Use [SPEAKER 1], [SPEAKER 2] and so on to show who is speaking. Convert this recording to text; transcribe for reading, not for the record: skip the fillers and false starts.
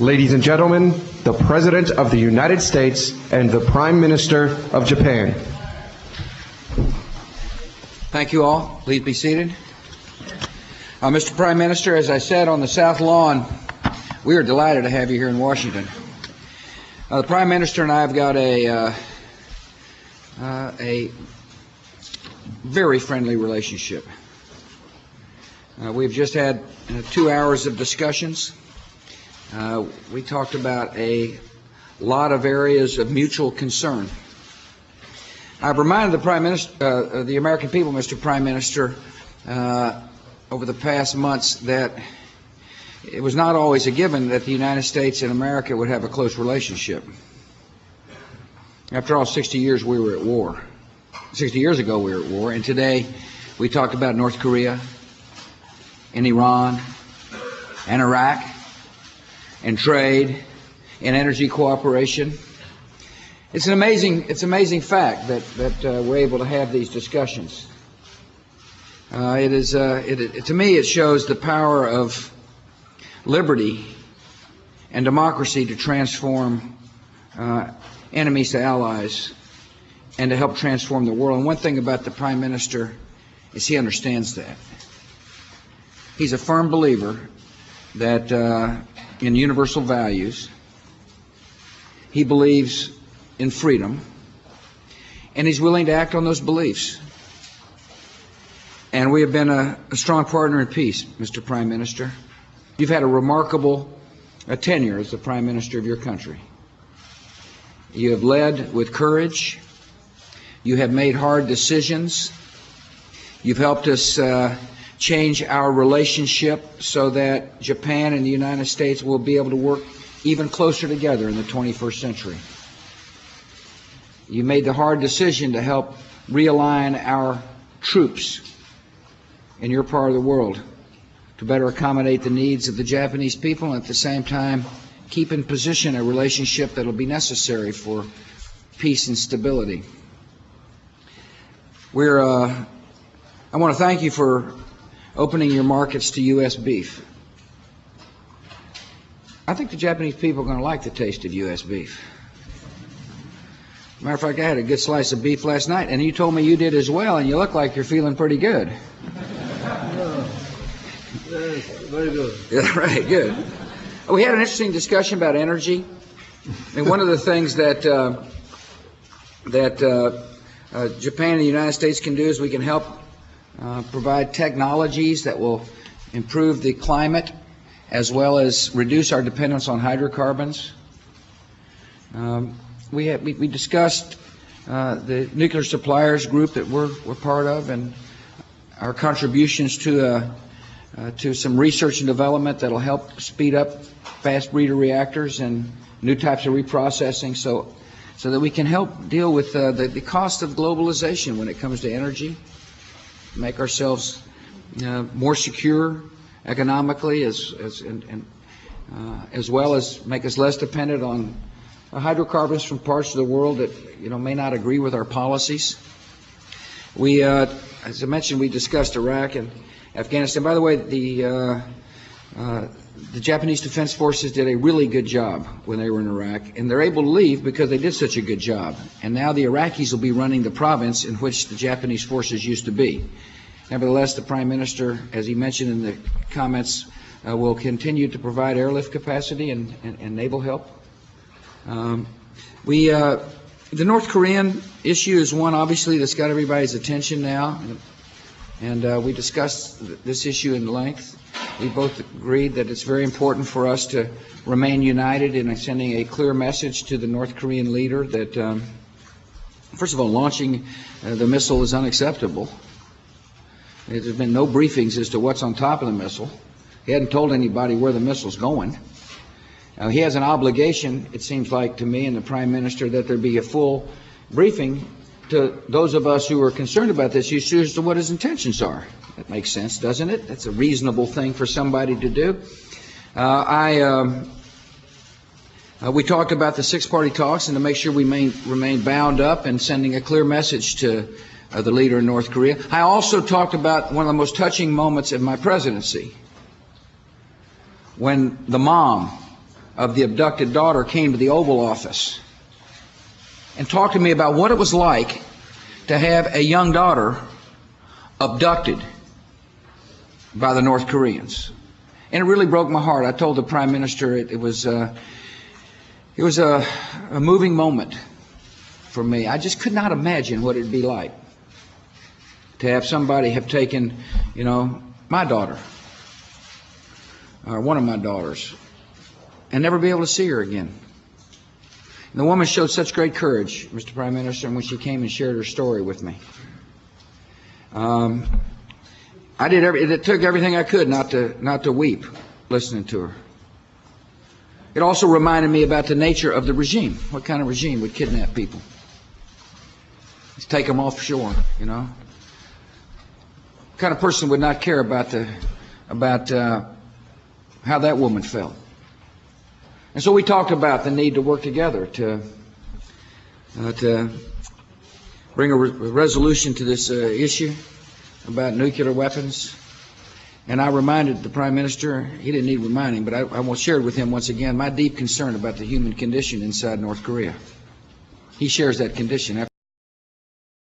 [SPEAKER 1] Ladies and gentlemen, the President of the United States and the Prime Minister of Japan.
[SPEAKER 2] Thank you all. Please be seated. Mr. Prime Minister, as I said on the South Lawn, we are delighted to have you here in Washington. The Prime Minister and I have got a very friendly relationship. We've just had 2 hours of discussions. We talked about a lot of areas of mutual concern. I've reminded the Prime Minister, the American people, Mr. Prime Minister, over the past months that it was not always a given that the United States and America would have a close relationship. After all, 60 years we were at war. 60 years ago we were at war, and today we talked about North Korea and Iran and Iraq and trade and energy cooperation. It's an amazing fact that we're able to have these discussions. To me, it shows the power of liberty and democracy to transform enemies to allies and to help transform the world. And one thing about the Prime Minister is he understands that. He's a firm believer that in universal values. He believes in freedom, and he's willing to act on those beliefs. And we have been a strong partner in peace, Mr. Prime Minister. You've had a remarkable tenure as the Prime Minister of your country. You have led with courage. You have made hard decisions. You've helped us change our relationship so that Japan and the United States will be able to work even closer together in the 21st century. You made the hard decision to help realign our troops in your part of the world to better accommodate the needs of the Japanese people and at the same time keep in position a relationship that will be necessary for peace and stability. I want to thank you for opening your markets to U.S. beef. I think the Japanese people are going to like the taste of U.S. beef. Matter of fact, I had a good slice of beef last night, and you told me you did as well, and you look like you're feeling pretty good.
[SPEAKER 3] Yes, very good.
[SPEAKER 2] Yeah, right, good. We had an interesting discussion about energy, and one of the things that Japan and the United States can do is we can help provide technologies that will improve the climate as well as reduce our dependence on hydrocarbons. We discussed the nuclear suppliers group that we're part of and our contributions to some research and development that will help speed up fast breeder reactors and new types of reprocessing so that we can help deal with the cost of globalization when it comes to energy, make ourselves more secure economically as well as make us less dependent on hydrocarbons from parts of the world that may not agree with our policies. We, as I mentioned, we discussed Iraq and Afghanistan. By the way, the Japanese Defense Forces did a really good job when they were in Iraq, and they're able to leave because they did such a good job. And now the Iraqis will be running the province in which the Japanese forces used to be. Nevertheless, the Prime Minister, as he mentioned in the comments, will continue to provide airlift capacity and naval help. The North Korean issue is one, obviously, that's got everybody's attention now. And we discussed this issue in length. We both agreed that it's very important for us to remain united in sending a clear message to the North Korean leader that, first of all, launching the missile is unacceptable. There's been no briefings as to what's on top of the missile. He hadn't told anybody where the missile's going. He has an obligation, it seems like to me and the Prime Minister, that there be a full briefing to those of us who are concerned about this issue as to what his intentions are. That makes sense, doesn't it? That's a reasonable thing for somebody to do. We talked about the six-party talks and to make sure we remain bound up and sending a clear message to the leader in North Korea. I also talked about one of the most touching moments of my presidency, when the mom of the abducted daughter came to the Oval Office and talked to me about what it was like to have a young daughter abducted by the North Koreans. And it really broke my heart. I told the Prime Minister it was a moving moment for me. I just could not imagine what it'd be like to have somebody have taken, my daughter, or one of my daughters, and never be able to see her again. And the woman showed such great courage, Mr. Prime Minister, when she came and shared her story with me. It took everything I could not to weep listening to her. It also reminded me about the nature of the regime. What kind of regime would kidnap people? Just take them offshore, What kind of person would not care about how that woman felt? And so we talked about the need to work together to bring a resolution to this issue about nuclear weapons. And I reminded the Prime Minister, he didn't need reminding, but I will share it with him once again, my deep concern about the human condition inside North Korea. He shares that condition.